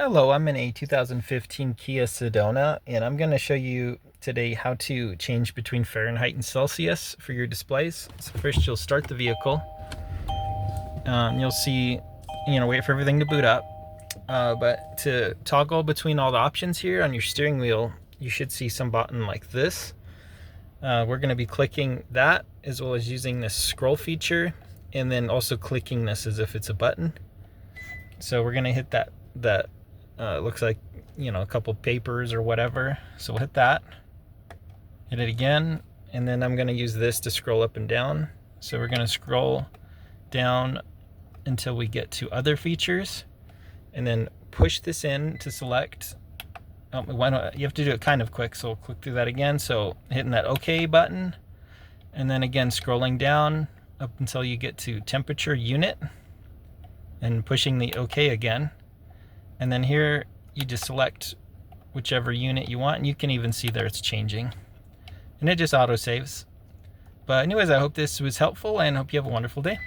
Hello, I'm in a 2015 Kia Sedona, and I'm going to show you today how to change between Fahrenheit and Celsius for your displays. So first you'll start the vehicle. You'll see, wait for everything to boot up. But to toggle between all the options here on your steering wheel, you should see some button like this. We're going to be clicking that as well as using this scroll feature, and then also clicking this as if it's a button. So we're going to hit that looks like, a couple papers or whatever. So we'll hit that, hit it again, and then I'm going to use this to scroll up and down. So we're going to scroll down until we get to other features, and then push this in to select. You have to do it kind of quick, so we'll click through that again. So hitting that OK button, and then again scrolling down up until you get to temperature unit, and pushing the OK again. And then here you just select whichever unit you want, and you can even see there it's changing, and it just auto saves. But anyways, I hope this was helpful and hope you have a wonderful day.